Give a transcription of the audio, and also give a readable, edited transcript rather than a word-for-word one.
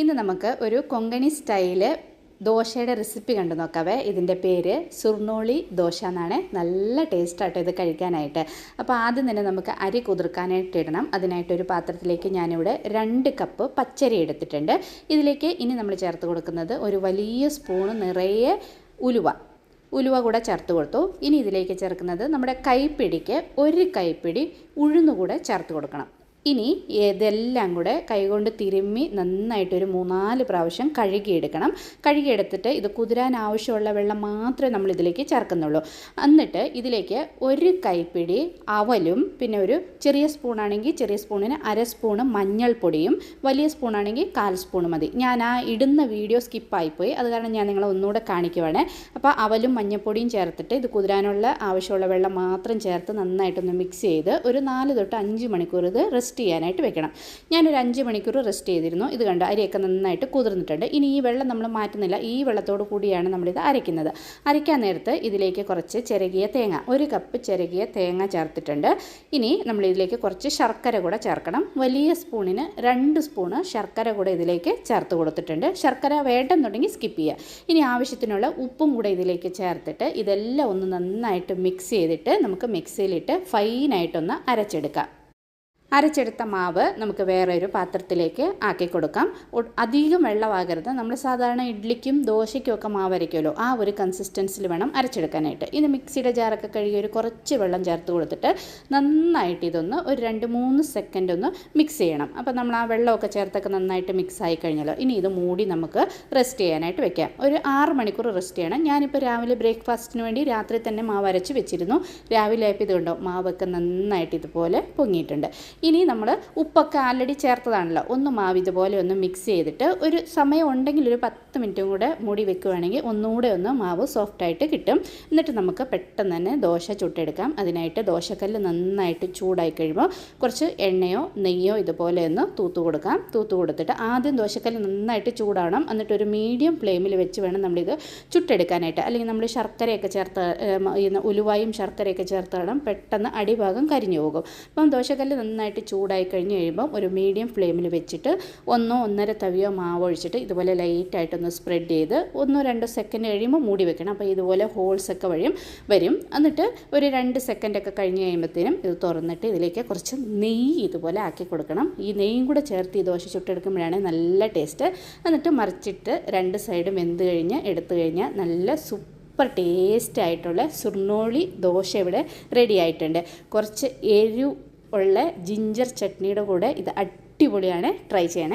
ഇന്ന് നമുക്ക് ഒരു കൊങ്കണി സ്റ്റൈല് ദോശയുടെ റെസിപ്പി കണ്ടു നോക്കാവേ. ഇതിൻ്റെ പേര് സുർണോളി ദോശ എന്നാണ്. നല്ല ടേസ്റ്റാട്ടോ ഇത് കഴിക്കാനായിട്ട്. അപ്പോൾ ആദ്യം തന്നെ നമുക്ക് അരി കുതിർക്കാനായിട്ട് ഇടണം. അതിനായിട്ടൊരു പാത്രത്തിലേക്ക് ഞാനിവിടെ 2 കപ്പ് പച്ചരി എടുത്തിട്ടുണ്ട്. ഇതിലേക്ക് ഇനി നമ്മൾ ചേർത്ത് കൊടുക്കുന്നത് ഒരു വലിയ സ്പൂണ് നിറയെ ഉലുവ കൂടെ ചേർത്ത് കൊടുത്തു. ഇനി ഇതിലേക്ക് ചേർക്കുന്നത് നമ്മുടെ കൈപ്പിടിക്ക് 1 കൈപ്പിടി ഉഴുന്നുകൂടെ ചേർത്ത് കൊടുക്കണം. ഇനി ഇതെല്ലാം കൂടെ കൈകൊണ്ട് തിരുമ്മി നന്നായിട്ടൊരു 3-4 പ്രാവശ്യം കഴുകിയെടുക്കണം. കഴുകിയെടുത്തിട്ട് ഇത് കുതിരാൻ ആവശ്യമുള്ള വെള്ളം മാത്രമേ നമ്മളിതിലേക്ക് ചേർക്കുന്നുള്ളൂ. എന്നിട്ട് ഇതിലേക്ക് 1 കൈപ്പിടി അവലും പിന്നെ ഒരു ചെറിയ സ്പൂണാണെങ്കിൽ ചെറിയ സ്പൂണിന് 1/2 സ്പൂണ് മഞ്ഞൾപ്പൊടിയും വലിയ സ്പൂണാണെങ്കിൽ 1/4 സ്പൂൺ മതി. ഞാൻ ആ ഇടുന്ന വീഡിയോ സ്കിപ്പായിപ്പോയി, അത് കാരണം ഞാൻ നിങ്ങളെ ഒന്നുകൂടെ കാണിക്കുവാണ്. അപ്പോൾ അവലും മഞ്ഞൾപ്പൊടിയും ചേർത്തിട്ട് ഇത് കുതിരാനുള്ള ആവശ്യമുള്ള വെള്ളം മാത്രം ചേർത്ത് നന്നായിട്ടൊന്ന് മിക്സ് ചെയ്ത് ഒരു 4 തൊട്ട് 5 മണിക്കൂർ ഇത് റെസ്റ്റ് ചെയ്യാനായിട്ട് വെക്കണം. ഞാനൊരു 5 മണിക്കൂർ റെസ്റ്റ് ചെയ്തിരുന്നു. ഇത് കണ്ടോ, അരിയൊക്കെ നന്നായിട്ട് കുതിർന്നിട്ടുണ്ട്. ഇനി ഈ വെള്ളം നമ്മൾ മാറ്റുന്നില്ല, ഈ വെള്ളത്തോട് കൂടിയാണ് നമ്മളിത് അരയ്ക്കുന്നത്. അരയ്ക്കാൻ നേരത്ത് ഇതിലേക്ക് കുറച്ച് ചിരകിയ തേങ്ങ, 1 കപ്പ് ചിരകിയ തേങ്ങ ചേർത്തിട്ടുണ്ട്. ഇനി നമ്മളിതിലേക്ക് കുറച്ച് ശർക്കര കൂടെ ചേർക്കണം. വലിയ സ്പൂണിന് 2 സ്പൂണ് ശർക്കര കൂടെ ഇതിലേക്ക് ചേർത്ത് കൊടുത്തിട്ടുണ്ട്. ശർക്കര വേണ്ടെന്നുണ്ടെങ്കിൽ സ്കിപ്പ് ചെയ്യുക. ഇനി ആവശ്യത്തിനുള്ള ഉപ്പും കൂടെ ഇതിലേക്ക് ചേർത്തിട്ട് ഇതെല്ലാം ഒന്ന് നന്നായിട്ട് മിക്സ് ചെയ്തിട്ട് നമുക്ക് മിക്സിയിലിട്ട് ഫൈനായിട്ടൊന്ന് അരച്ചെടുക്കാം. അരച്ചെടുത്ത മാവ് നമുക്ക് വേറൊരു പാത്രത്തിലേക്ക് ആക്കി കൊടുക്കാം. അധികം വെള്ളമാകരുത്. നമ്മൾ സാധാരണ ഇഡ്ഡലിക്കും ദോശയ്ക്കും ഒക്കെ മാവ് അരയ്ക്കുമല്ലോ, ആ ഒരു കൺസിസ്റ്റൻസിൽ വേണം അരച്ചെടുക്കാനായിട്ട്. ഇത് മിക്സിയുടെ ജാറൊക്കെ കഴുകി ഒരു കുറച്ച് വെള്ളം ചേർത്ത് കൊടുത്തിട്ട് നന്നായിട്ട് ഇതൊന്ന് ഒരു 2-3 സെക്കൻഡ് ഒന്ന് മിക്സ് ചെയ്യണം. അപ്പോൾ നമ്മൾ ആ വെള്ളമൊക്കെ ചേർത്തൊക്കെ നന്നായിട്ട് മിക്സ് ആയി കഴിഞ്ഞല്ലോ. ഇനി ഇത് മൂടി നമുക്ക് റെസ്റ്റ് ചെയ്യാനായിട്ട് വെക്കാം. ഒരു 6 മണിക്കൂർ റെസ്റ്റ് ചെയ്യണം. ഞാനിപ്പോൾ രാവിലെ ബ്രേക്ക്ഫാസ്റ്റിന് വേണ്ടി രാത്രി തന്നെ മാവ് അരച്ച് വെച്ചിരുന്നു. രാവിലെ ആയപ്പോൾ ഇതുകൊണ്ടോ മാവൊക്കെ നന്നായിട്ട് ഇതുപോലെ പൊങ്ങിയിട്ടുണ്ട്. ഇനി നമ്മൾ ഉപ്പൊക്കെ ആൾറെഡി ചേർത്തതാണല്ലോ, ഒന്ന് മാവ് ഇതുപോലെ ഒന്ന് മിക്സ് ചെയ്തിട്ട് ഒരു സമയം ഉണ്ടെങ്കിൽ ഒരു 10 മിനിറ്റും കൂടെ മൂടി വെക്കുകയാണെങ്കിൽ ഒന്നുകൂടെ ഒന്ന് മാവ് സോഫ്റ്റായിട്ട് കിട്ടും. എന്നിട്ട് നമുക്ക് പെട്ടെന്ന് തന്നെ ദോശ ചുട്ടെടുക്കാം. അതിനായിട്ട് ദോശക്കല്ല് നന്നായിട്ട് ചൂടായി കഴിയുമ്പോൾ കുറച്ച് എണ്ണയോ നെയ്യോ ഇതുപോലെ ഒന്ന് തൂത്ത് കൊടുക്കാം. തൂത്ത് കൊടുത്തിട്ട് ആദ്യം ദോശക്കല്ല് നന്നായിട്ട് ചൂടാവണം. എന്നിട്ട് ഒരു മീഡിയം ഫ്ലെയിമിൽ വെച്ച് വേണം നമ്മളിത് ചുട്ടെടുക്കാനായിട്ട്. അല്ലെങ്കിൽ നമ്മൾ ശർക്കരയൊക്കെ ചേർത്ത് ഉലുവായും ശർക്കരയൊക്കെ ചേർത്താലും പെട്ടെന്ന് അടിഭാഗം കരിഞ്ഞു പോകും. അപ്പം ദോശക്കല്ല് നന്നായിട്ട് ചൂടായി കഴിഞ്ഞ് കഴിയുമ്പം ഒരു മീഡിയം ഫ്ലെയിമിൽ വെച്ചിട്ട് 1-1.5 തവിയോ മാവ് ഒഴിച്ചിട്ട് ഇതുപോലെ ലൈറ്റായിട്ടൊന്ന് സ്പ്രെഡ് ചെയ്ത് 1-2 സെക്കൻഡ് കഴിയുമ്പോൾ മൂടി വെക്കണം. അപ്പോൾ ഇതുപോലെ ഹോൾസൊക്കെ വരും. എന്നിട്ട് ഒരു 2 സെക്കൻഡൊക്കെ കഴിഞ്ഞ് കഴിയുമ്പോഴത്തേനും ഇത് തുറന്നിട്ട് ഇതിലേക്ക് കുറച്ച് നെയ്യ് ഇതുപോലെ ആക്കി കൊടുക്കണം. ഈ നെയ്യും കൂടെ ചേർത്ത് ഈ ദോശ ചുട്ടെടുക്കുമ്പോഴാണ് നല്ല ടേസ്റ്റ്. എന്നിട്ട് മറിച്ചിട്ട് 2 സൈഡും വെന്ത് കഴിഞ്ഞ് എടുത്തു കഴിഞ്ഞാൽ നല്ല സൂപ്പർ ടേസ്റ്റ് ആയിട്ടുള്ള സുർണോളി ദോശ ഇവിടെ റെഡി ആയിട്ടുണ്ട്. കുറച്ച് ഉള്ള ജിഞ്ചർ ചട്നിയുടെ കൂടെ ഇത് അടിപൊളിയാണ്. ട്രൈ ചെയ്യണേ.